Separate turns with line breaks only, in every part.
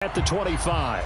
At the 25.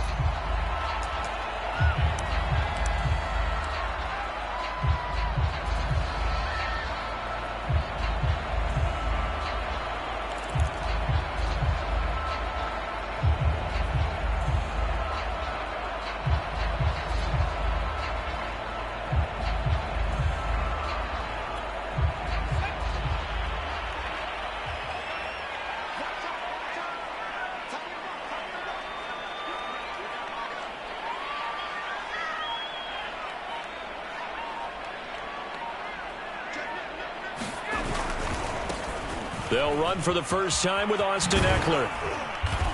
They'll run for the first time with Austin Eckler.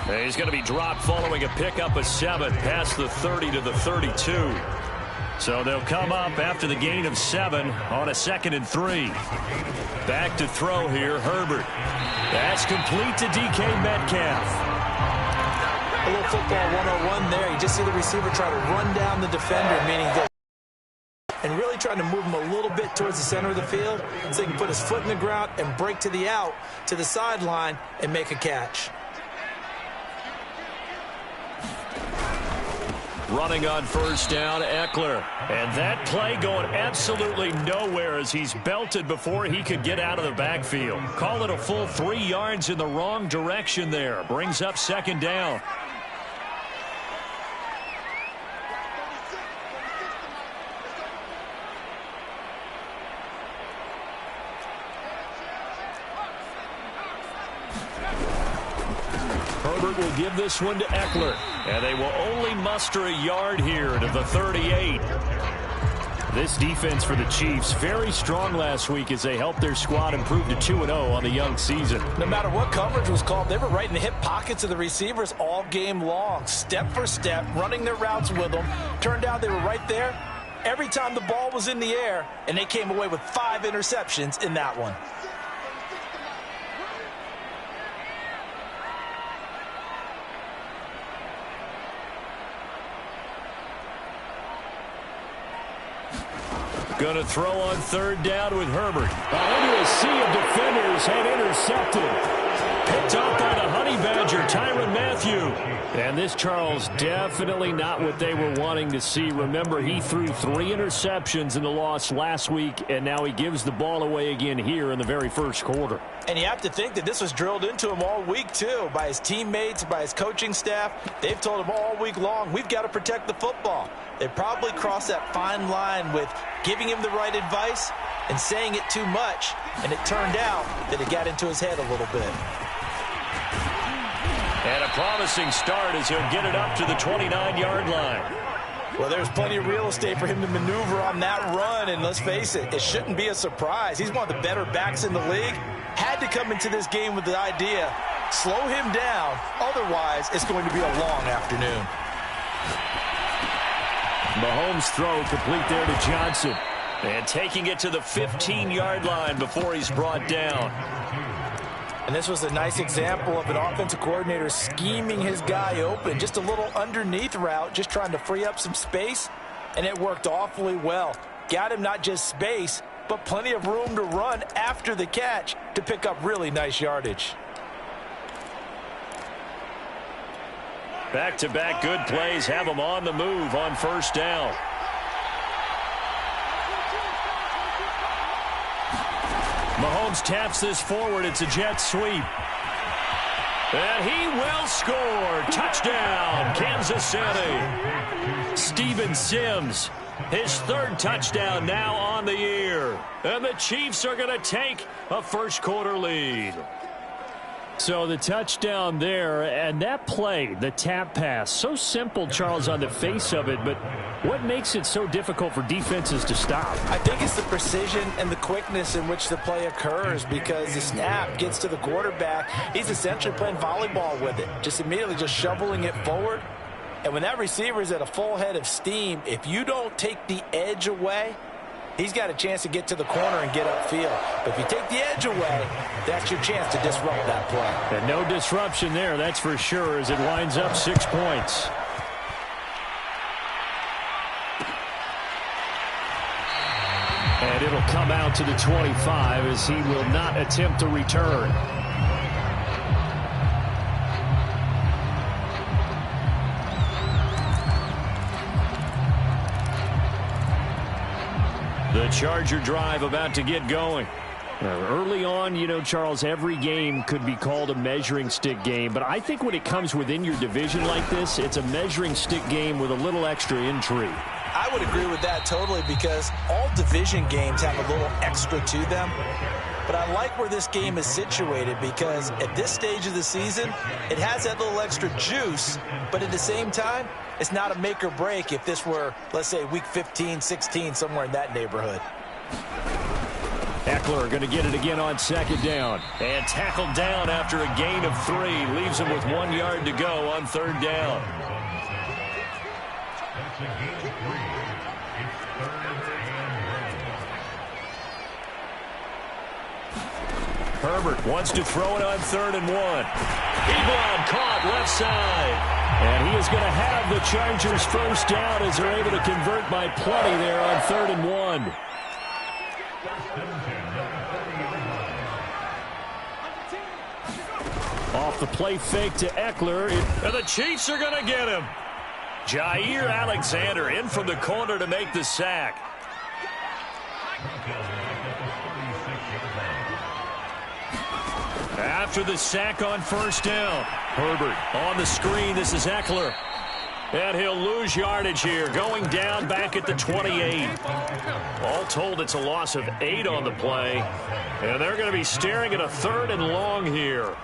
And he's going to be dropped following a pickup of 7 past the 30 to the 32. So they'll come up after the gain of 7 on a 2nd and 3. Back to throw here, Herbert. That's complete to DK Metcalf.
A little football 101 there. You just see the receiver try to run down the defender, meaning that, and really trying to move him a little bit towards the center of the field so he can put his foot in the ground and break to the out, to the sideline, and make a catch.
Running on first down, Eckler. And that play going absolutely nowhere as he's belted before he could get out of the backfield. Call it a full 3 yards in the wrong direction there. Brings up 2nd down. Herbert will give this one to Eckler. And they will only muster a yard here to the 38. This defense for the Chiefs, very strong last week as they helped their squad improve to 2-0 on the young season.
No matter what coverage was called, they were right in the hip pockets of the receivers all game long. Step for step, running their routes with them. Turned out they were right there every time the ball was in the air, and they came away with 5 interceptions in that one.
Going to throw on 3rd down with Herbert. Into a sea of defenders and intercepted. Picked off by the Honey Badger, Tyrann Mathieu. And this, Charles, definitely not what they were wanting to see. Remember, he threw 3 interceptions in the loss last week, and now he gives the ball away again here in the very first quarter.
And you have to think that this was drilled into him all week, too, by his teammates, by his coaching staff. They've told him all week long, we've got to protect the football. They probably crossed that fine line with giving him the right advice and saying it too much, and it turned out that it got into his head a little bit.
And a promising start as he'll get it up to the 29-yard line.
Well, there's plenty of real estate for him to maneuver on that run, and let's face it, it shouldn't be a surprise. He's one of the better backs in the league. Had to come into this game with the idea, slow him down, otherwise it's going to be a long afternoon.
Mahomes' throw complete there to Johnson. And taking it to the 15-yard line before he's brought down.
And this was a nice example of an offensive coordinator scheming his guy open. Just a little underneath route, just trying to free up some space. And it worked awfully well. Got him not just space, but plenty of room to run after the catch to pick up really nice yardage.
Back-to-back good plays have him on the move on first down. Mahomes taps this forward. It's a jet sweep. And he will score. Touchdown, Kansas City. Steven Sims, his 3rd touchdown now on the year. And the Chiefs are going to take a first-quarter lead. So the touchdown there, and that play, the tap pass, so simple, Charles, on the face of it, but what makes it so difficult for defenses to stop?
I think it's the precision and the quickness in which the play occurs, because the snap gets to the quarterback. He's essentially playing volleyball with it, just immediately just shoveling it forward. And when that receiver is at a full head of steam, if you don't take the edge away, he's got a chance to get to the corner and get upfield. But if you take the edge away, that's your chance to disrupt that play.
And no disruption there, that's for sure, as it winds up 6 points. And it'll come out to the 25 as he will not attempt to return. Charger drive about to get going.
Early on, you know, Charles, every game could be called a measuring stick game. But I think when it comes within your division like this, it's a measuring stick game with a little extra intrigue.
I would agree with that totally because all division games have a little extra to them. But I like where this game is situated because at this stage of the season, it has that little extra juice. But at the same time, it's not a make or break if this were, let's say, week 15, 16, somewhere in that neighborhood.
Eckler going to get it again on second down. And tackled down after a gain of 3. Leaves him with 1 yard to go on third down. Herbert wants to throw it on 3rd and 1. Ebron caught left side. And he is going to have the Chargers first down as they're able to convert by plenty there on 3rd and 1. Off the play fake to Eckler. And the Chiefs are going to get him. Jair Alexander in from the corner to make the sack. After the sack on first down, Herbert on the screen. This is Eckler. And he'll lose yardage here, going down back at the 28. All told, it's a loss of 8 on the play. And they're going to be staring at a 3rd and long here.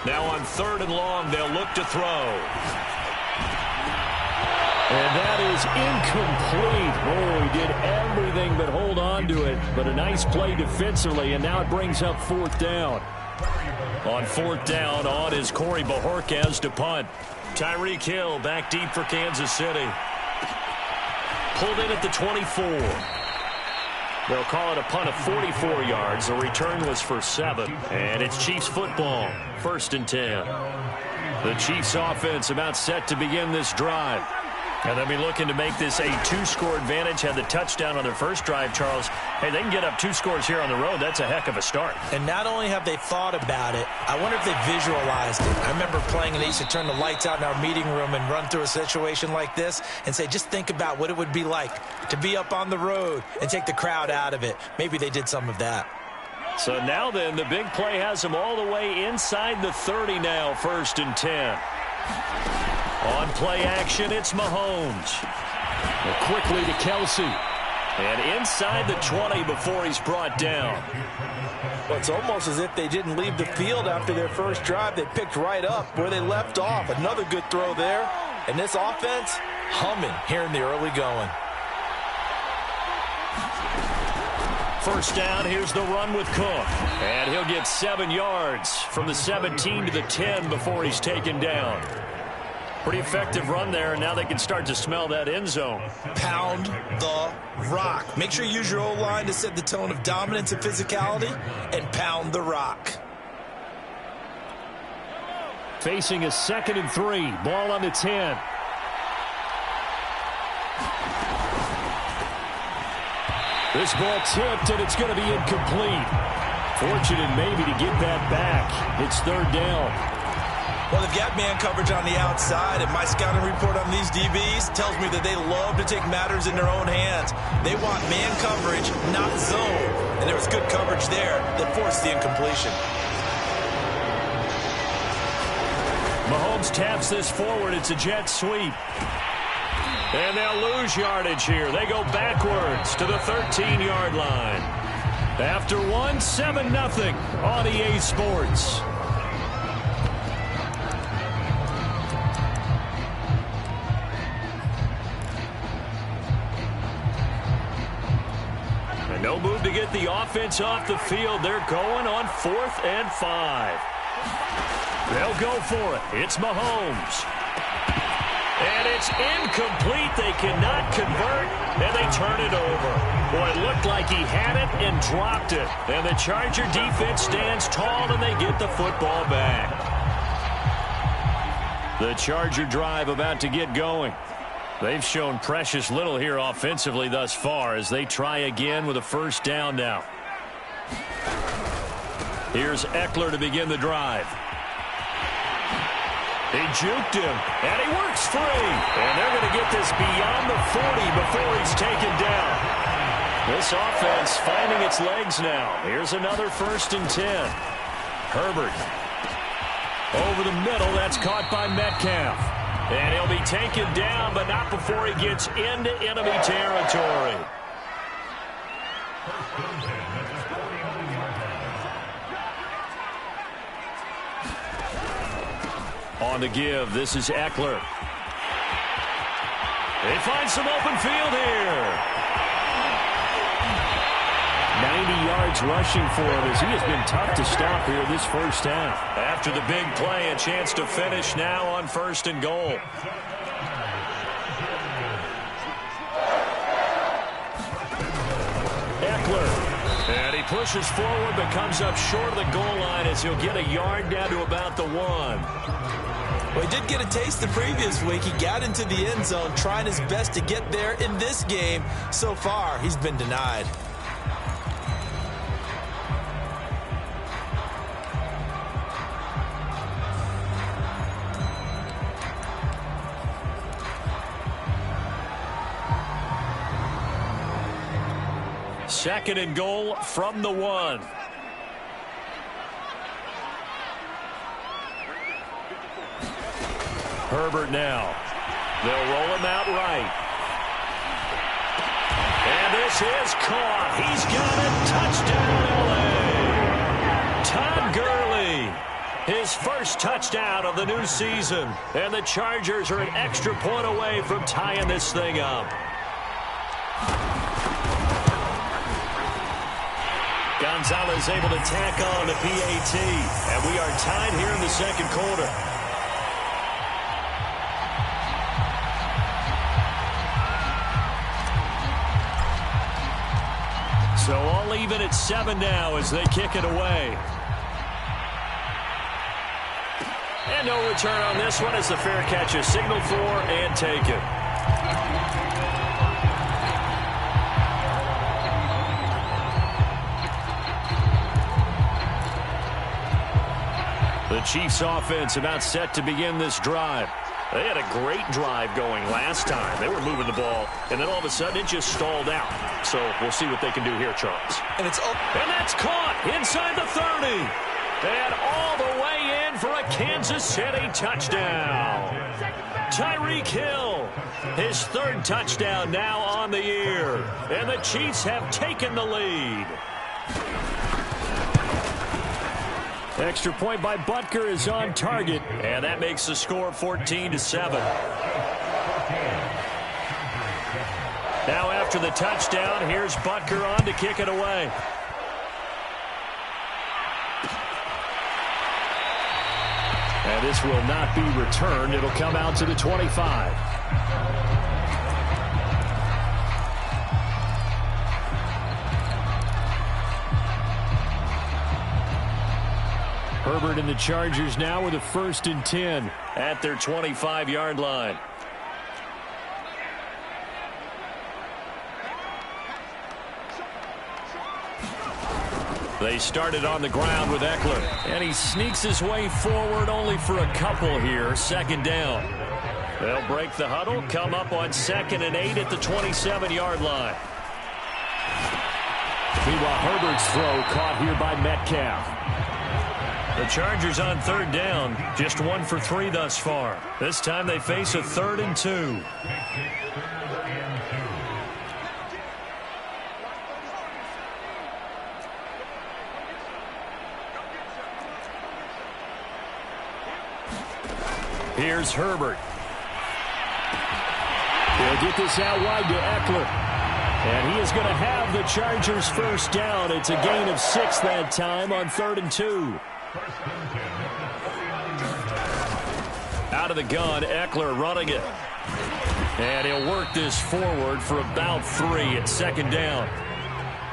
Now on 3rd and long, they'll look to throw. And that is incomplete. Oh, he did everything but hold on to it. But a nice play defensively, and now it brings up 4th down. On 4th down, on is Corey Bojorquez to punt. Tyreek Hill back deep for Kansas City. Pulled in at the 24. They'll call it a punt of 44 yards. The return was for 7. And it's Chiefs football. 1st and 10. The Chiefs offense about set to begin this drive. And they'll be looking to make this a 2-score advantage. Had the touchdown on their first drive, Charles. Hey, they can get up 2 scores here on the road. That's a heck of a start.
And not only have they thought about it, I wonder if they visualized it. I remember playing, and they used to turn the lights out in our meeting room and run through a situation like this and say, just think about what it would be like to be up on the road and take the crowd out of it. Maybe they did some of that.
So now then, the big play has them all the way inside the 30 now, 1st and 10. On play action, it's Mahomes. Quickly to Kelsey. And inside the 20 before he's brought down.
Well, it's almost as if they didn't leave the field after their first drive. They picked right up where they left off. Another good throw there. And this offense, humming here in the early going.
First down, here's the run with Cook. And he'll get 7 yards from the 17 to the 10 before he's taken down. Pretty effective run there, and now they can start to smell that end zone.
Pound the rock. Make sure you use your O-line to set the tone of dominance and physicality, and pound the rock.
Facing a 2nd and 3. Ball on the 10. This ball tipped, and it's going to be incomplete. Fortunate maybe to get that back. It's 3rd down.
Well, they've got man coverage on the outside, and my scouting report on these DBs tells me that they love to take matters in their own hands. They want man coverage, not zone. And there was good coverage there that forced the incompletion.
Mahomes taps this forward. It's a jet sweep. And they'll lose yardage here. They go backwards to the 13-yard line. After 7-0 on EA Sports. No move to get the offense off the field. They're going on 4th and 5. They'll go for it. It's Mahomes. And it's incomplete. They cannot convert, and they turn it over. Boy, it looked like he had it and dropped it. And the Charger defense stands tall, and they get the football back. The Charger drive about to get going. They've shown precious little here offensively thus far as they try again with a first down now. Here's Eckler to begin the drive. He juked him, and he works free. And they're going to get this beyond the 40 before he's taken down. This offense finding its legs now. Here's another 1st and 10. Herbert. Over the middle, that's caught by Metcalf. And he'll be taken down, but not before he gets into enemy territory. On the give, this is Eckler. They find some open field here.
90 yards rushing for him as he has been tough to stop here this first half.
After the big play, a chance to finish now on 1st and goal. Eckler. And he pushes forward but comes up short of the goal line as he'll get a yard down to about the 1.
Well, he did get a taste the previous week. He got into the end zone trying his best to get there in this game. So far, he's been denied.
Second and goal from the 1. Herbert now. They'll roll him out right. And this is caught. He's got it. Touchdown, L.A. Todd Gurley. His first touchdown of the new season. And the Chargers are an extra point away from tying this thing up. Gonzalez able to tack on the PAT. And we are tied here in the second quarter. So all even at 7 now as they kick it away. And no return on this one as the fair catch is signaled for and taken. The Chiefs offense about set to begin this drive. They had a great drive going last time. They were moving the ball, and then all of a sudden it just stalled out. So we'll see what they can do here, Charles.
And
that's caught inside the 30. And all the way in for a Kansas City touchdown. Tyreek Hill, his 3rd touchdown now on the year. And the Chiefs have taken the lead. Extra point by Butker is on target, and that makes the score 14-7. Now after the touchdown, here's Butker on to kick it away. And this will not be returned. It'll come out to the 25. Herbert and the Chargers now with a 1st and 10 at their 25-yard line. They started on the ground with Eckler, and he sneaks his way forward only for a couple here. 2nd down. They'll break the huddle, come up on 2nd and 8 at the 27-yard line. Meanwhile, Herbert's throw caught here by Metcalf. The Chargers on 3rd down, just 1 for 3 thus far. This time they face a 3rd and 2. Here's Herbert. He'll get this out wide to Eckler. And he is going to have the Chargers 1st down. It's a gain of 6 that time on 3rd and 2. Out of the gun, Eckler running it. And he'll work this forward for about 3 at 2nd down.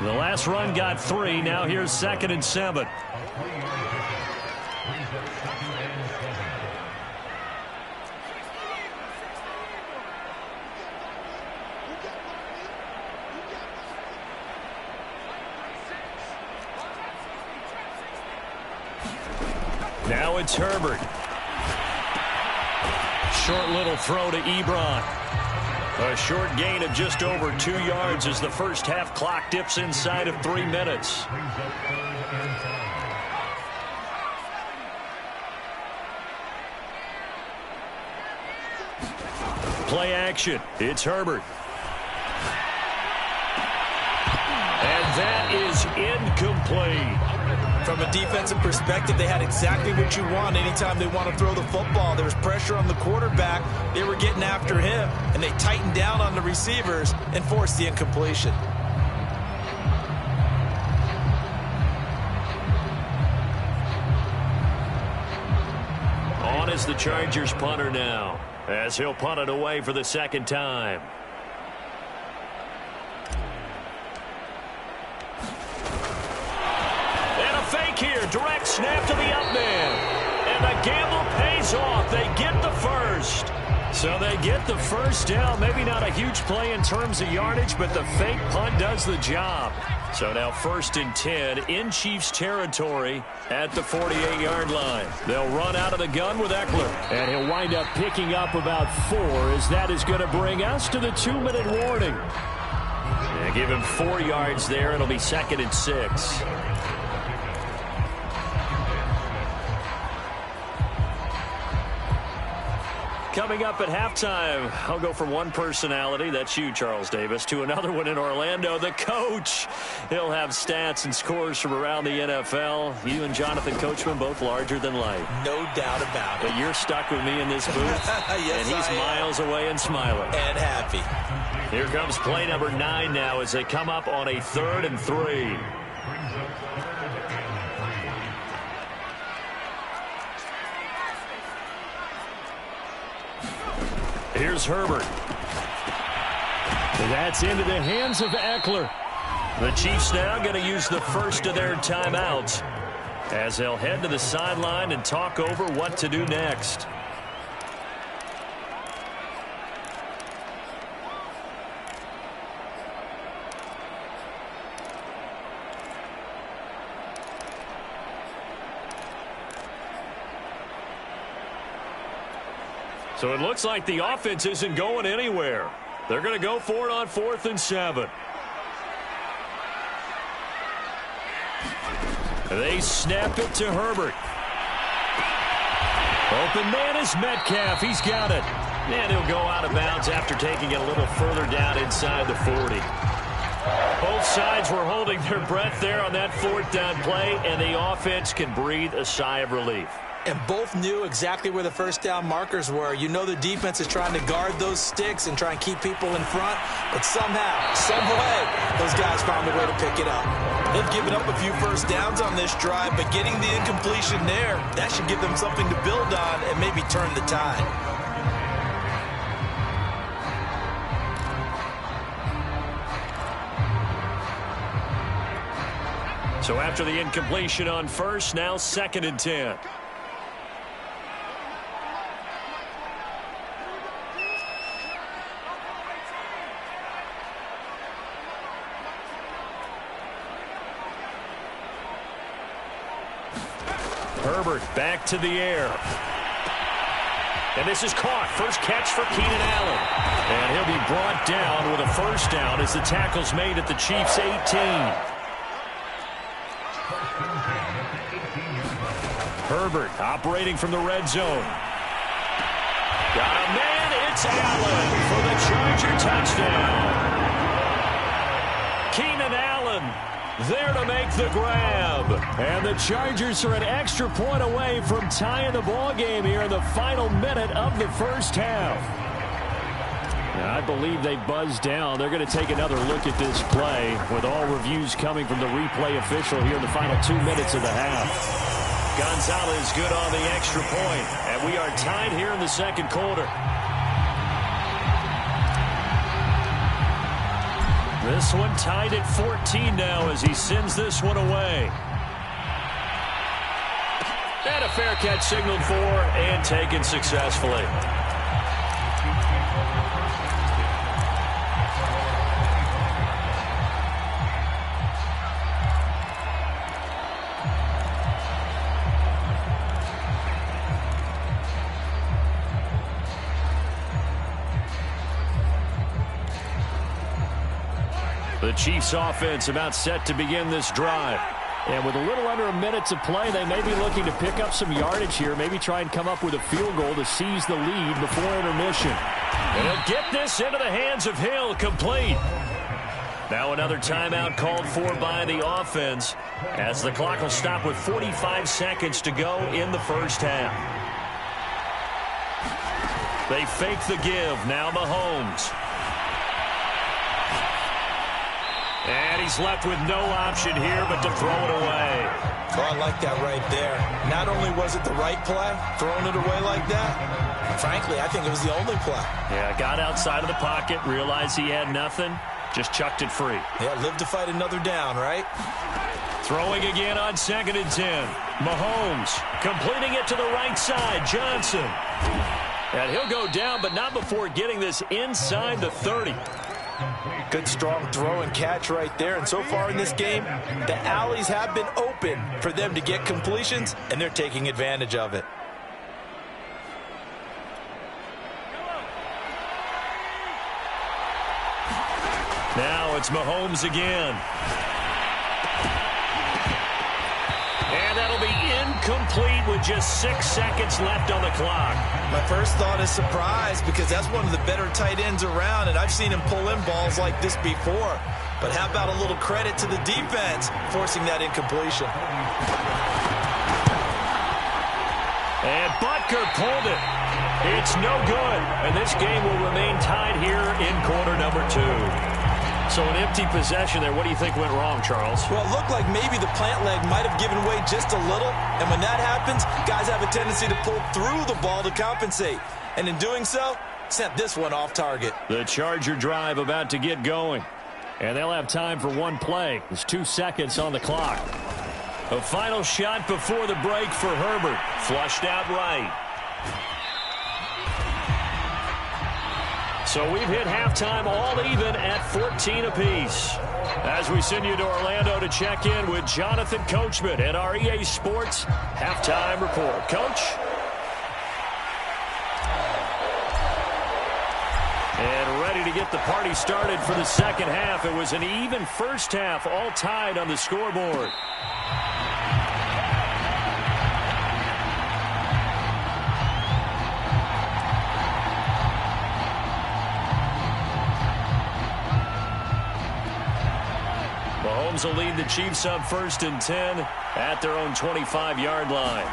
The last run got 3. Now here's 2nd and 7. Now it's Herbert. Short little throw to Ebron. A short gain of just over 2 yards as the first half clock dips inside of 3 minutes. Play action. It's Herbert. And that is incomplete.
From a defensive perspective, they had exactly what you want anytime they want to throw the football. There was pressure on the quarterback. They were getting after him, and they tightened down on the receivers and forced the incompletion.
On is the Chargers punter now, as he'll punt it away for the second time. Here, direct snap to the up man. And the gamble pays off. They get the first. So they get the first down. Maybe not a huge play in terms of yardage, but the fake punt does the job. So now 1st and 10 in Chiefs territory at the 48-yard line. They'll run out of the gun with Eckler.
And he'll wind up picking up about 4, as that is going to bring us to the 2-minute warning.
Yeah, give him 4 yards there. It'll be 2nd and 6. Coming up at halftime, I'll go from one personality, that's you, Charles Davis, to another one in Orlando, the coach. He'll have stats and scores from around the NFL. You and Jonathan Coachman, both larger than life.
No doubt about it.
But you're stuck with me in this booth,
yes,
and he's miles away and smiling.
And happy.
Here comes play number 9 now as they come up on a 3rd and 3. Here's Herbert.
That's into the hands of Eckler.
The Chiefs now going to use the first of their timeouts as they'll head to the sideline and talk over what to do next. So it looks like the offense isn't going anywhere. They're going to go for it on 4th and 7. They snap it to Herbert. Open man is Metcalf. He's got it. And he'll go out of bounds after taking it a little further down inside the 40. Both sides were holding their breath there on that 4th down play, and the offense can breathe a sigh of relief.
And both knew exactly where the first down markers were. You know the defense is trying to guard those sticks and try and keep people in front. But somehow, some way, those guys found a way to pick it up. They've given up a few first downs on this drive, but getting the incompletion there, that should give them something to build on and maybe turn the tide.
So after the incompletion on 1st, now 2nd and 10. Herbert back to the air. And this is caught. First catch for Keenan Allen. And he'll be brought down with a first down as the tackle's made at the Chiefs' 18. Herbert operating from the red zone. Got a man. It's Allen for the Charger touchdown. Keenan Allen there to make the grab.
And the Chargers are an extra point away from tying the ball game here in the final minute of the first half. Now, I believe they buzzed down. They're going to take another look at this play with all reviews coming from the replay official here in the final 2 minutes of the half.
Gonzalez good on the extra point, and we are tied here in the second quarter. This one tied at 14 now as he sends this one away. And a fair catch signaled for and taken successfully. The Chiefs offense about set to begin this drive.
And with a little under a minute to play, they may be looking to pick up some yardage here, maybe try and come up with a field goal to seize the lead before intermission.
And he'll get this into the hands of Hill, complete. Now another timeout called for by the offense as the clock will stop with 45 seconds to go in the first half. They fake the give. Now Mahomes. And he's left with no option here but to throw it away.
Oh, I like that right there. Not only was it the right play, throwing it away like that, frankly, I think it was the only play.
Yeah, got outside of the pocket, realized he had nothing, just chucked it free.
Yeah, live to fight another down, right?
Throwing again on 2nd and 10. Mahomes completing it to the right side. Johnson. And he'll go down, but not before getting this inside the 30.
Good, strong throw and catch right there. And so far in this game, the alleys have been open for them to get completions, and they're taking advantage of it.
Now it's Mahomes again. And that'll be incomplete with just 6 seconds left on the clock.
My first thought is surprise, because that's one of the better tight ends around, and I've seen him pull in balls like this before. But how about a little credit to the defense forcing that incompletion?
And Butker pulled it. It's no good. And this game will remain tied here in quarter number 2. So an empty possession there. What do you think went wrong, Charles?
Well, it looked like maybe the plant leg might have given way just a little. And when that happens, guys have a tendency to pull through the ball to compensate. And in doing so, sent this one off target.
The Charger drive about to get going. And they'll have time for one play. There's 2 seconds on the clock.
A final shot before the break for Herbert. Flushed out right. So we've hit halftime all even at 14 apiece. As we send you to Orlando to check in with Jonathan Coachman at our EA Sports Halftime Report. Coach? And ready to get the party started for the second half. It was an even first half, all tied on the scoreboard. Mahomes will lead the Chiefs up 1st and 10 at their own 25-yard line.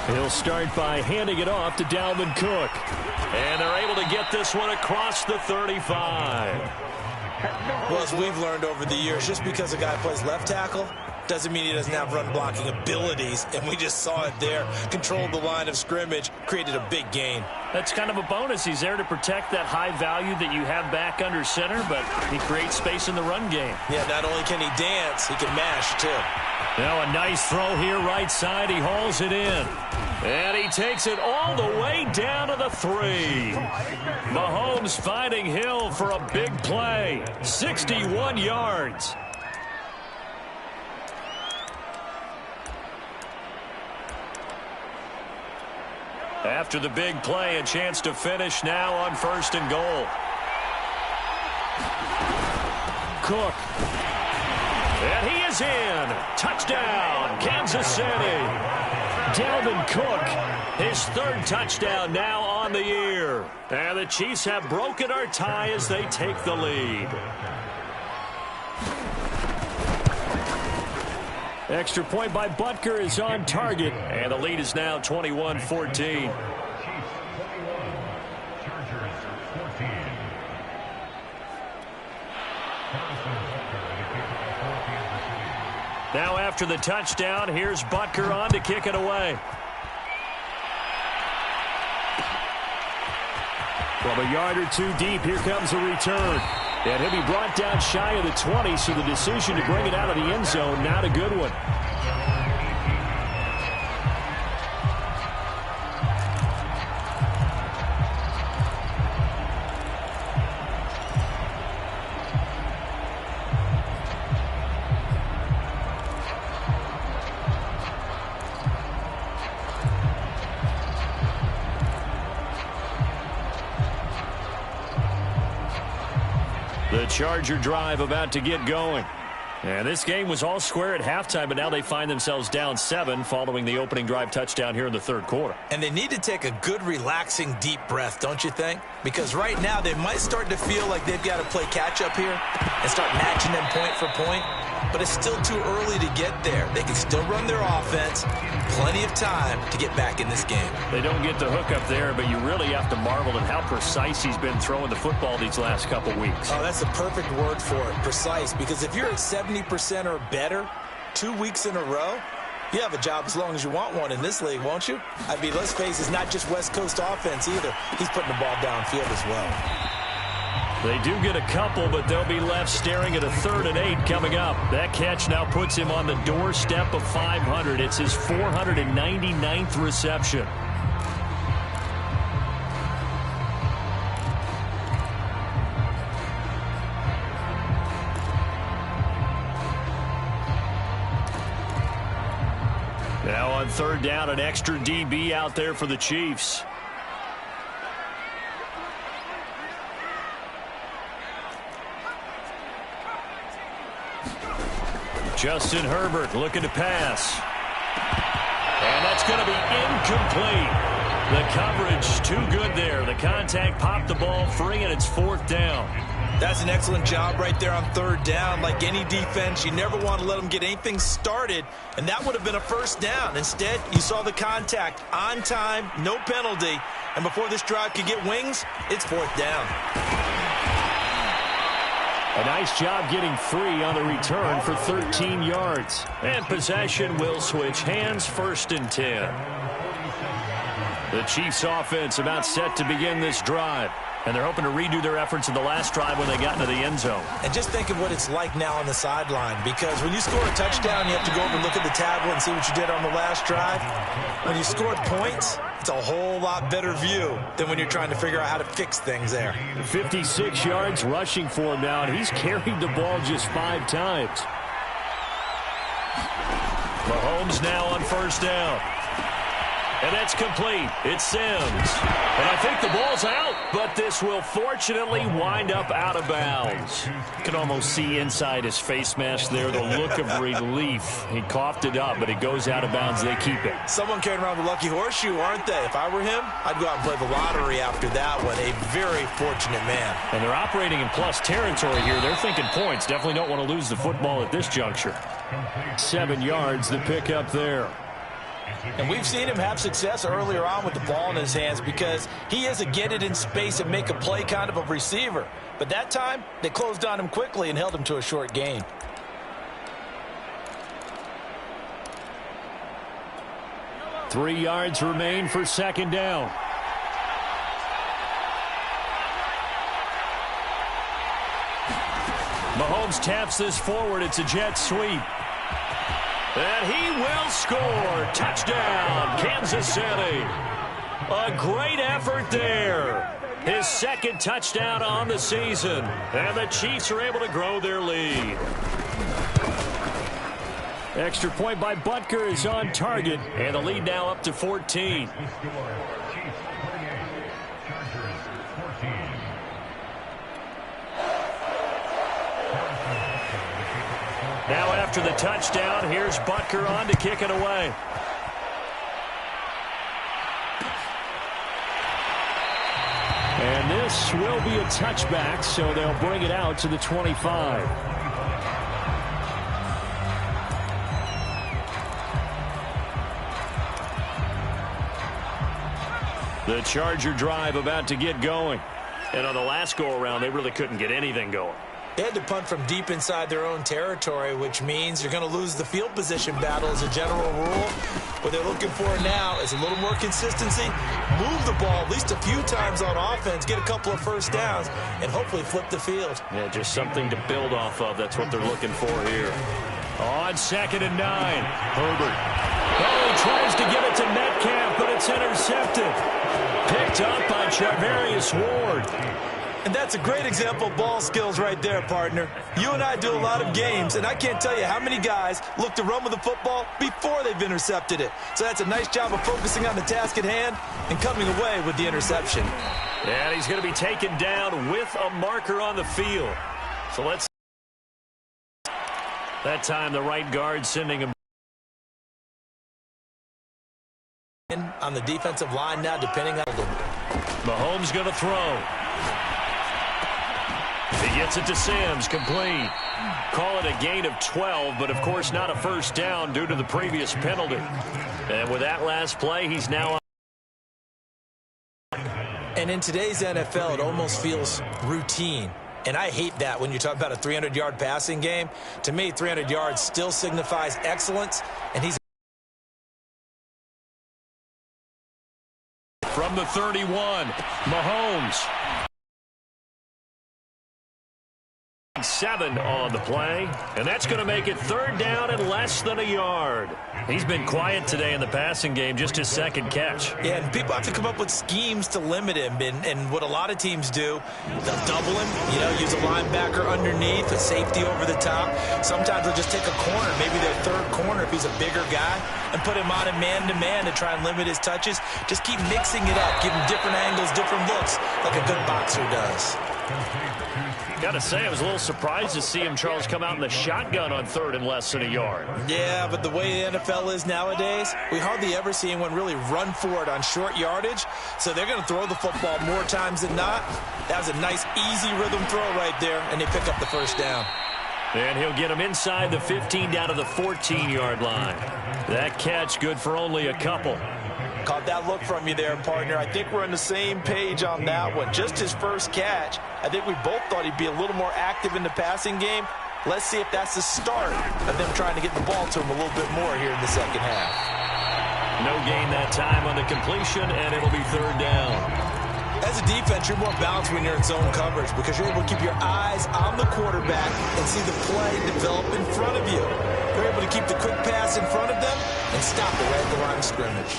He'll start by handing it off to Dalvin Cook.
And they're able to get this one across the 35.
Well, as we've learned over the years, just because a guy plays left tackle doesn't mean he doesn't have run blocking abilities. And we just saw it there. Controlled the line of scrimmage, created a big gain.
That's kind of a bonus. He's there to protect that high value that you have back under center, but he creates space in the run game.
Yeah, not only can he dance, he can mash, too.
Now a nice throw here right side. He hauls it in. And he takes it all the way down to the 3. Mahomes finding Hill for a big play. 61 yards. After the big play, a chance to finish now on 1st and goal.
Cook.
And he is in. Touchdown, Kansas City.
Dalvin Cook.
His 3rd touchdown now on the year. And the Chiefs have broken our tie as they take the lead.
Extra point by Butker is on target.
And the lead is now 21-14. Now after the touchdown, here's Butker on to kick it away.
From a yard or 2 deep, here comes a return. And he'll be brought down shy of the 20, so the decision to bring it out of the end zone, not a good one.
The
The Charger drive about to get going. And this game was all square at halftime, but now they find themselves down 7 following the opening drive touchdown here in the third quarter.
And they need to take a good, relaxing, deep breath, don't you think? Because right now they might start to feel like they've got to play catch-up here and start matching them point for point. But it's still too early to get there. They can still run their offense. Plenty of time to get back in this game.
They don't get the hook up there, but you really have to marvel at how precise he's been throwing the football these last couple weeks.
Oh, that's the perfect word for it, precise. Because if you're at 70% or better 2 weeks in a row, you have a job as long as you want one in this league, won't you? I mean, let's face it, it's not just West Coast offense either. He's putting the ball downfield as well.
They do get a couple, but they'll be left staring at a 3rd and 8 coming up. That catch now puts him on the doorstep of 500. It's his 499th reception. Now on 3rd down, an extra DB out there for the Chiefs. Justin Herbert looking to pass. And that's going to be incomplete. The coverage too good there. The contact popped the ball free, and it's 4th down.
That's an excellent job right there on 3rd down. Like any defense, you never want to let them get anything started, and that would have been a 1st down. Instead, you saw the contact on time, no penalty, and before this drive could get wings, it's 4th down.
A nice job getting free on the return for 13 yards. And possession will switch hands, 1st and 10. The Chiefs offense about set to begin this drive. And they're hoping to redo their efforts in the last drive when they got into the end zone.
And just think of what it's like now on the sideline. Because when you score a touchdown, you have to go over and look at the tablet and see what you did on the last drive. When you scored points, it's a whole lot better view than when you're trying to figure out how to fix things there.
56 yards rushing for him now, and he's carried the ball just 5 times. Mahomes now on 1st down. And that's complete. It's Sims. And I think the ball's out, but this will fortunately wind up out of bounds. You can almost see inside his face mask there the look of relief. He coughed it up, but it goes out of bounds. They keep it.
Someone carrying around the lucky horseshoe, aren't they? If I were him, I'd go out and play the lottery after that one. A very fortunate man.
And they're operating in plus territory here. They're thinking points. Definitely don't want to lose the football at this juncture. 7 yards, the pick up there.
And we've seen him have success earlier on with the ball in his hands because he is a get it in space and make a play kind of a receiver. But that time, they closed on him quickly and held him to a short gain.
Three yards remain for 2nd down. Mahomes taps this forward. It's a jet sweep. And he will score. Touchdown, Kansas City. A great effort there. His 2nd touchdown on the season. And the Chiefs are able to grow their lead. Extra point by Butker is on target. And the lead now up to 14. Now after the touchdown, here's Butker on to kick it away. And this will be a touchback, so they'll bring it out to the 25. The Charger drive about to get going. And on the last go-around, they really couldn't get anything going.
They had to punt from deep inside their own territory, which means you're going to lose the field position battle as a general rule. What they're looking for now is a little more consistency, move the ball at least a few times on offense, get a couple of 1st downs, and hopefully flip the field.
Yeah, just something to build off of. That's what they're looking for here. On 2nd and 9, Herbert. Oh, he tries to give it to Metcalf, but it's intercepted. Picked up by Charvarius Ward.
And that's a great example of ball skills right there, partner. You and I do a lot of games, and I can't tell you how many guys look to run with the football before they've intercepted it. So that's a nice job of focusing on the task at hand and coming away with the interception.
And he's going to be taken down with a marker on the field.
So let's. That time the right guard sending him.
On the defensive line now, depending on them.
Mahomes going to throw. He gets it to Sims, complete. Call it a gain of 12, but of course not a first down due to the previous penalty. And with that last play, he's now on.
And in today's NFL, it almost feels routine. And I hate that when you talk about a 300-yard passing game. To me, 300 yards still signifies excellence, and he's
from the 31, Mahomes. 7 on the play, and that's going to make it third down and less than a yard. He's been quiet today in the passing game, just his second catch.
Yeah, and people have to come up with schemes to limit him, and what a lot of teams do, they'll double him, use a linebacker underneath, a safety over the top. Sometimes they'll just take a corner, maybe their third corner if he's a bigger guy, and put him on a man-to-man to try and limit his touches. Just keep mixing it up, give him different angles, different looks, like a good boxer does.
Got to say, I was a little surprised to see him, Charles, come out in the shotgun on third and less than a yard.
Yeah, but the way the NFL is nowadays, we hardly ever see anyone really run for it on short yardage. So they're going to throw the football more times than not. That was a nice, easy rhythm throw right there, and they pick up the first down.
And he'll get him inside the 15 down to the 14-yard line. That catch good for only a couple.
Caught that look from you there, partner. I think we're on the same page on that one. Just his first catch. I think we both thought he'd be a little more active in the passing game. Let's see if that's the start of them trying to get the ball to him a little bit more here in the second half.
No gain that time on the completion, and it'll be third down.
As a defense, you're more balanced when you're in zone coverage because you're able to keep your eyes on the quarterback and see the play develop in front of you. You're able to keep the quick pass in front of them and stop it right at the line of scrimmage.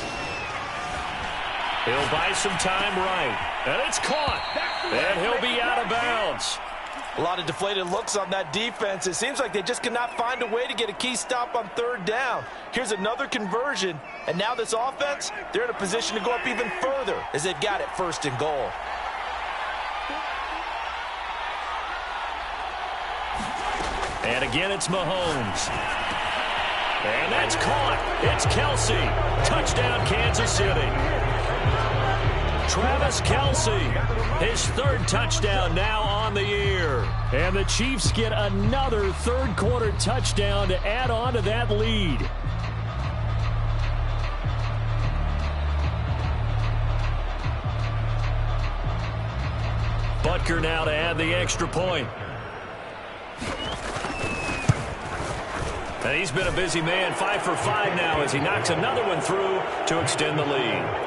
He'll buy some time right. And it's caught. And he'll be out of bounds.
A lot of deflated looks on that defense. It seems like they just cannot find a way to get a key stop on third down. Here's another conversion. And now this offense, they're in a position to go up even further as they've got it first and goal.
And again, it's Mahomes. And that's caught. It's Kelsey. Touchdown, Kansas City. Travis Kelsey, his third touchdown now on the year. And the Chiefs get another third-quarter touchdown to add on to that lead. Butker now to add the extra point. And he's been a busy man, 5 for 5 now as he knocks another one through to extend the lead.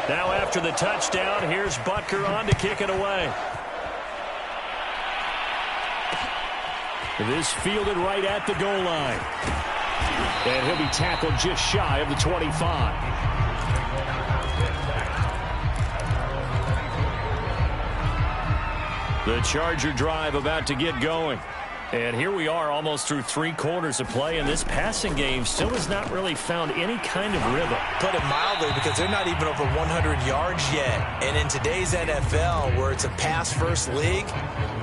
Now after the touchdown, here's Butker on to kick it away. This fielded right at the goal line. And he'll be tackled just shy of the 25. The Charger drive about to get going. And here we are almost through 3 quarters of play, and this passing game still has not really found any kind of rhythm.
Put it mildly, because they're not even over 100 yards yet. And in today's NFL, where it's a pass-first league,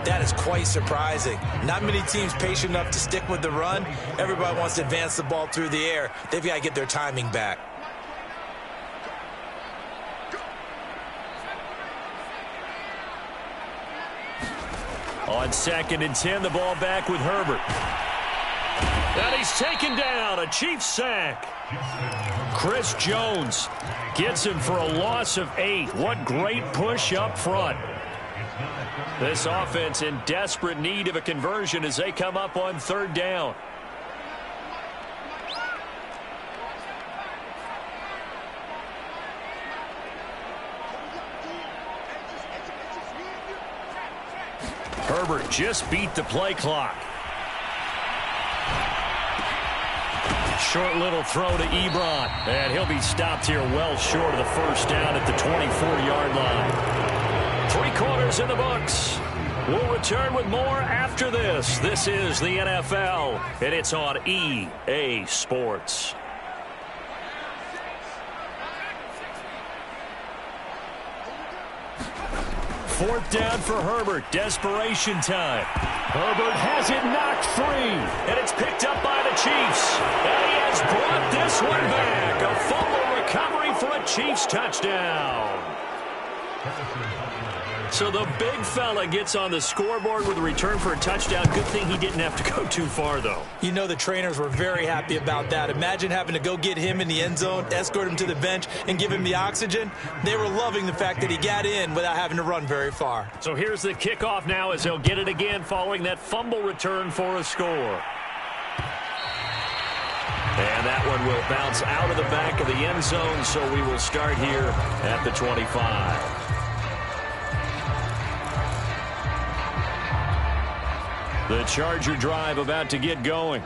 that is quite surprising. Not many teams patient enough to stick with the run. Everybody wants to advance the ball through the air. They've got to get their timing back.
On 2nd and 10, the ball back with Herbert. And he's taken down, a Chiefs sack. Chris Jones gets him for a loss of 8. What great push up front. This offense in desperate need of a conversion as they come up on third down. Herbert just beat the play clock. Short little throw to Ebron. And he'll be stopped here well short of the first down at the 24-yard line. 3 quarters in the books. We'll return with more after this. This is the NFL, and it's on EA Sports.
4th down for Herbert. Desperation time. Herbert has it knocked free.
And it's picked up by the Chiefs. And he has brought this one back. A fumble recovery for a Chiefs touchdown. So the big fella gets on the scoreboard with a return for a touchdown. Good thing he didn't have to go too far, though.
You know the trainers were very happy about that. Imagine having to go get him in the end zone, escort him to the bench, and give him the oxygen. They were loving the fact that he got in without having to run very far.
So here's the kickoff now as he'll get it again following that fumble return for a score. And that one will bounce out of the back of the end zone, so we will start here at the 25. The Charger drive about to get going.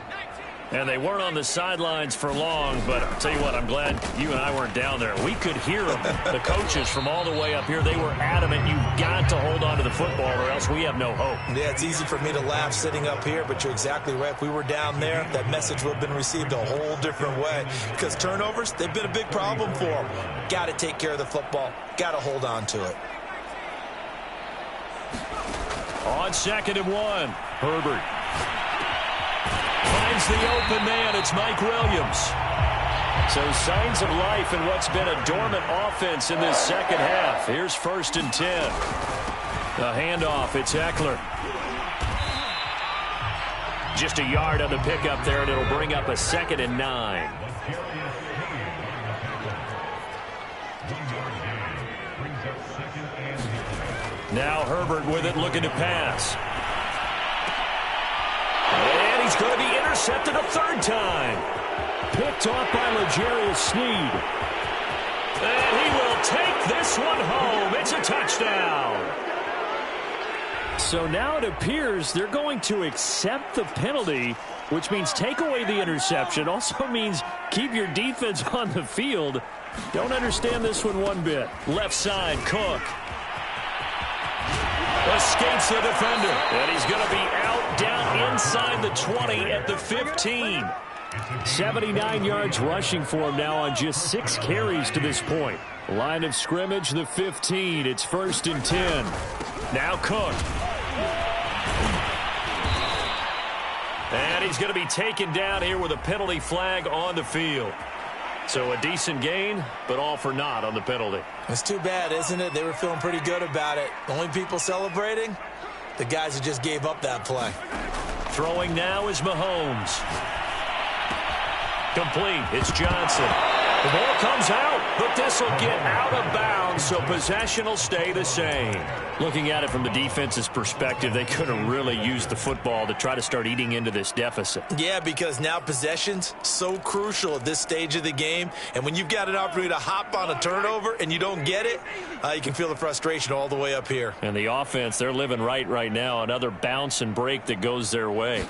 And they weren't on the sidelines for long, but I'll tell you what, I'm glad you and I weren't down there. We could hear them, the coaches from all the way up here. They were adamant, you've got to hold on to the football or else we have no hope.
Yeah, it's easy for me to laugh sitting up here, but you're exactly right. If we were down there, that message would have been received a whole different way. Because turnovers, they've been a big problem for them. Got to take care of the football. Got to hold on to it.
On 2nd and 1, Herbert finds the open man. It's Mike Williams. So signs of life in what's been a dormant offense in this second half. Here's 1st and 10. The handoff, it's Eckler.
Just a yard on the pickup there, and it'll bring up a 2nd and 9.
Now Herbert with it, looking to pass. And he's going to be intercepted a 3rd time. Picked off by L'Jarius Sneed.
And he will take this one home. It's a touchdown.
So now it appears they're going to accept the penalty, which means take away the interception. Also means keep your defense on the field. Don't understand this one bit. Left side, Cook. Escapes the defender.
And he's going to be out down inside the 20 at the 15.
79 yards rushing for him now on just 6 carries to this point. Line of scrimmage, the 15. It's 1st and 10. Now Cook.
And he's going to be taken down here with a penalty flag on the field. So a decent gain, but all for naught on the penalty.
It's too bad, isn't it? They were feeling pretty good about it. The only people celebrating, the guys who just gave up that play.
Throwing now is Mahomes. Complete. It's Johnson. The ball comes out, but this will get out of bounds, so possession will stay the same.
Looking at it from the defense's perspective, they could have really used the football to try to start eating into this deficit.
Yeah, because now possession's so crucial at this stage of the game. And when you've got an opportunity to hop on a turnover and you don't get it, you can feel the frustration all the way up here.
And the offense, they're living right now. Another bounce and break that goes their way.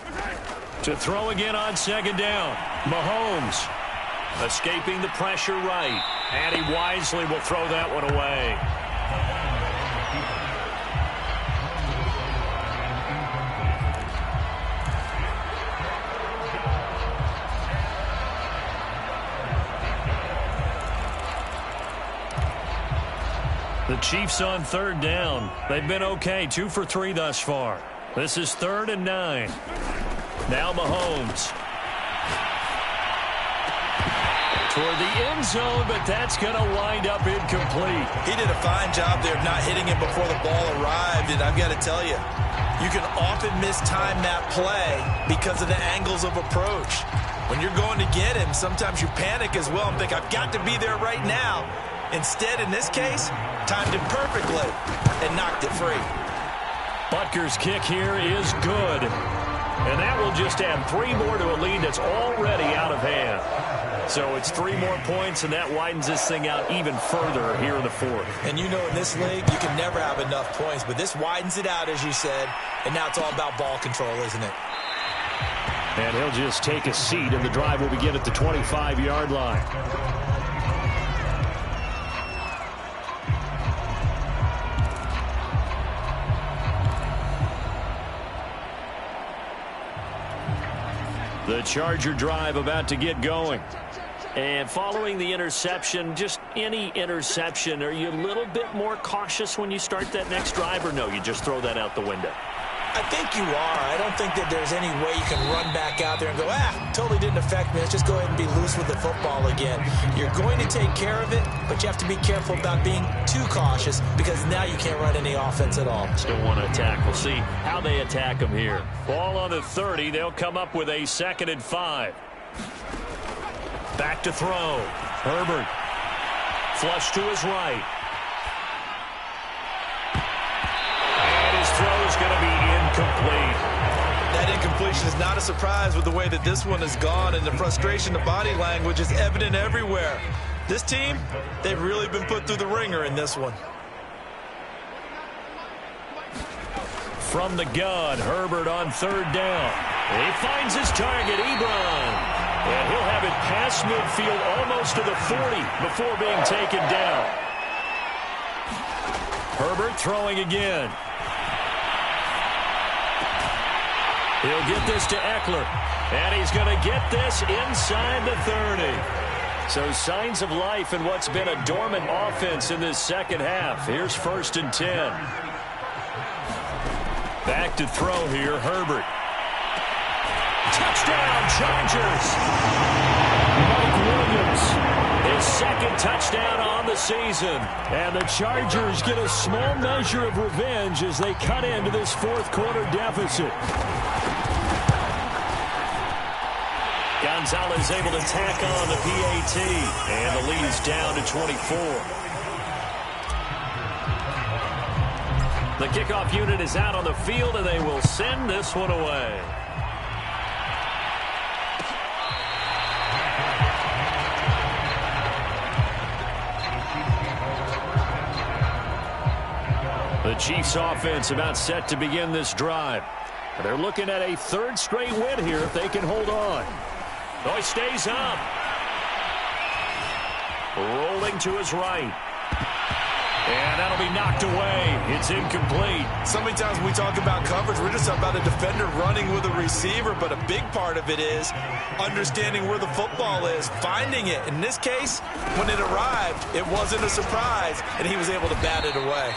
To throw again on 2nd down. Mahomes escaping the pressure right. And he wisely will throw that one away. The Chiefs on 3rd down. They've been okay, 2 for 3 thus far. This is 3rd and 9. Now Mahomes. Toward the end zone, but that's going to wind up incomplete.
He did a fine job there of not hitting him before the ball arrived, and I've got to tell you, you can often mistime that play because of the angles of approach. When you're going to get him, sometimes you panic as well and think, I've got to be there right now. Instead, in this case, timed it perfectly and knocked it free.
Butker's kick here is good.
And that will just add 3 more to a lead that's already out of hand. So it's 3 more points, and that widens this thing out even further here in the 4th.
And you know in this league, you can never have enough points, but this widens it out, as you said, and now it's all about ball control, isn't it?
And he'll just take a seat, and the drive will begin at the 25-yard line. The Charger drive about to get going.
And following the interception, just any interception, are you a little bit more cautious when you start that next drive, or no, you just throw that out the window?
I think you are. I don't think that there's any way you can run back out there and go, totally didn't affect me. Let's just go ahead and be loose with the football again. You're going to take care of it, but you have to be careful about being too cautious because now you can't run any offense at all.
Still want to attack. We'll see how they attack them here. Ball on the 30. They'll come up with a 2nd and 5. Back to throw. Herbert. Flush to his right. And his throw is going to be incomplete.
That incompletion is not a surprise with the way that this one has gone, and the frustration, the body language is evident everywhere. This team, they've really been put through the ringer in this one.
From the gun, Herbert on 3rd down. He finds his target, Ebron. And he'll have it past midfield almost to the 40 before being taken down. Herbert throwing again. He'll get this to Eckler. And he's going to get this inside the 30. So signs of life in what's been a dormant offense in this second half. Here's 1st and 10. Back to throw here, Herbert. Touchdown, Chargers. Mike Williams, his 2nd touchdown on the season. And the Chargers get a small measure of revenge as they cut into this 4th quarter deficit. Gonzalez able to tack on the PAT, and the lead's down to 24. The kickoff unit is out on the field, and they will send this one away. The Chiefs offense about set to begin this drive. They're looking at a 3rd straight win here if they can hold on. Oh, he stays up. Rolling to his right. And that'll be knocked away. It's incomplete.
So many times when we talk about coverage, we're just about a defender running with a receiver, but a big part of it is understanding where the football is, finding it. In this case, when it arrived, it wasn't a surprise, and he was able to bat it away.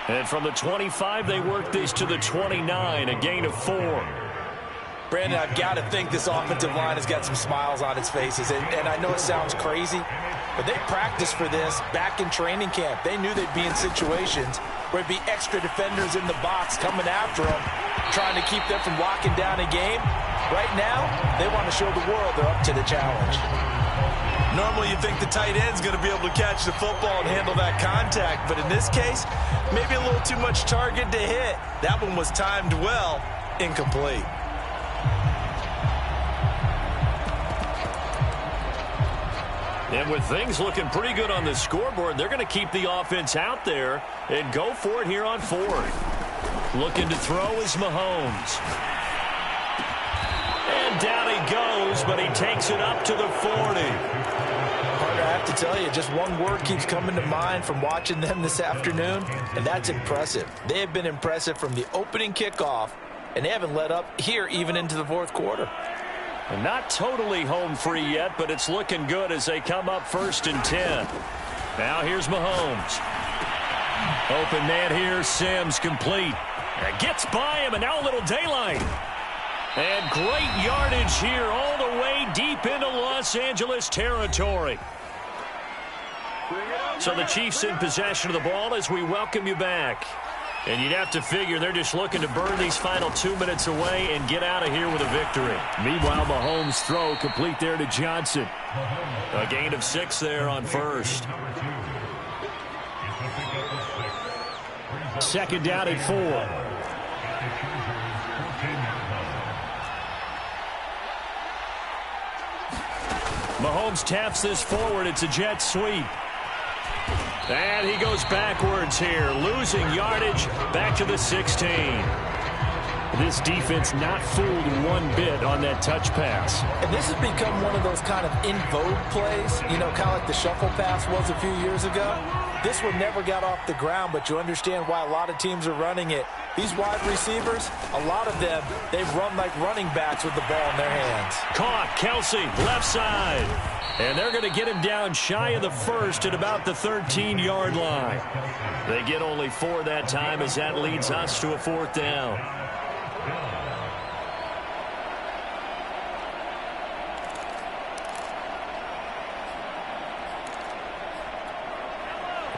And from the 25, they work this to the 29, a gain of 4.
Brandon, I've got to think this offensive line has got some smiles on its faces. And I know it sounds crazy, but they practiced for this back in training camp. They knew they'd be in situations where it'd be extra defenders in the box coming after them, trying to keep them from locking down a game. Right now, they want to show the world they're up to the challenge. Normally, you think the tight end's going to be able to catch the football and handle that contact. But in this case, maybe a little too much target to hit. That one was timed well, incomplete.
And with things looking pretty good on the scoreboard, they're going to keep the offense out there and go for it here on 4th. Looking to throw is Mahomes. And down he goes, but he takes it up to the 40.
Carter, I have to tell you, just one word keeps coming to mind from watching them this afternoon, and that's impressive. They have been impressive from the opening kickoff, and they haven't let up here even into the 4th quarter.
And not totally home free yet, but it's looking good as they come up 1st and 10. Now here's Mahomes. Open man here, Sims complete. And gets by him, and now a little daylight. And great yardage here all the way deep into Los Angeles territory. So the Chiefs in possession of the ball as we welcome you back. And you'd have to figure they're just looking to burn these final 2 minutes away and get out of here with a victory.
Meanwhile, Mahomes' throw complete there to Johnson.
A gain of 6 there on 1st.
2nd down and 4.
Mahomes taps this forward. It's a jet sweep. And he goes backwards here, losing yardage back to the 16.
This defense not fooled one bit on that touch pass.
And this has become one of those kind of in vogue plays, you know, kind of like the shuffle pass was a few years ago. This one never got off the ground, but you understand why a lot of teams are running it. These wide receivers, a lot of them, they run like running backs with the ball in their hands.
Caught, Kelsey, left side.
And they're going to get him down shy of the first at about the 13-yard line. They get only 4 that time as that leads us to a 4th down.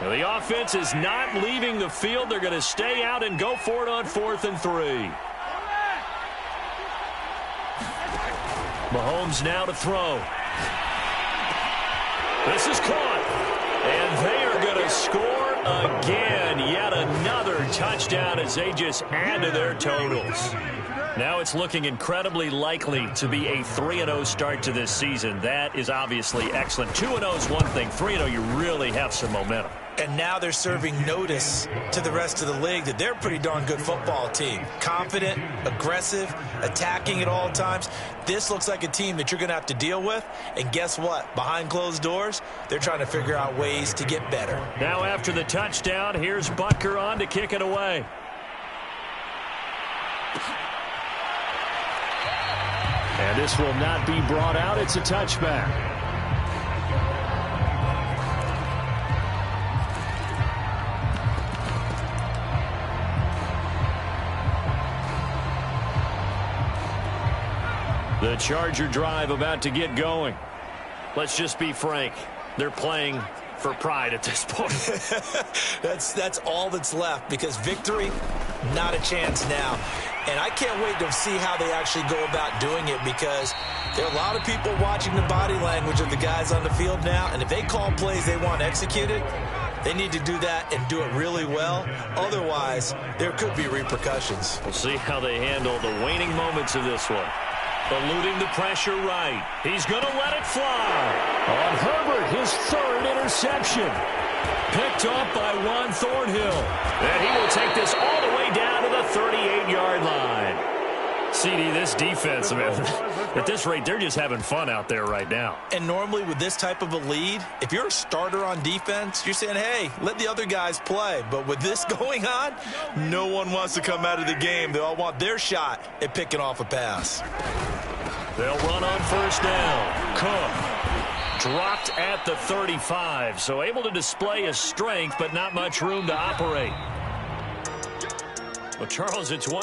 Well, the offense is not leaving the field. They're going to stay out and go for it on 4th and 3. Mahomes now to throw. This is caught. And they are going to score again. Yet another touchdown as they just add to their totals. Now it's looking incredibly likely to be a 3-0 start to this season. That is obviously excellent. 2-0 is one thing. 3-0, you really have some momentum.
And now they're serving notice to the rest of the league that they're a pretty darn good football team. Confident, aggressive, attacking at all times. This looks like a team that you're going to have to deal with. And guess what? Behind closed doors, they're trying to figure out ways to get better.
Now after the touchdown, here's Butker on to kick it away. And this will not be brought out. It's a touchback. The Charger drive about to get going. Let's just be frank. They're playing for pride at this point.
That's all that's left, because victory, not a chance now. And I can't wait to see how they actually go about doing it, because there are a lot of people watching the body language of the guys on the field now, and if they call plays they want executed, they need to do that and do it really well. Otherwise, there could be repercussions.
We'll see how they handle the waning moments of this one. Eluding the pressure right. He's going to let it fly. On Herbert, his 3rd interception. Picked off by Juan Thornhill. And he will take this all the way down to the 38-yard line. CD, this defense, man, at this rate, they're just having fun out there right now.
And normally with this type of a lead, if you're a starter on defense, you're saying, hey, let the other guys play. But with this going on, no one wants to come out of the game. They all want their shot at picking off a pass.
They'll run on 1st down. Cook dropped at the 35, so able to display his strength, but not much room to operate. Well, Charles, it's one.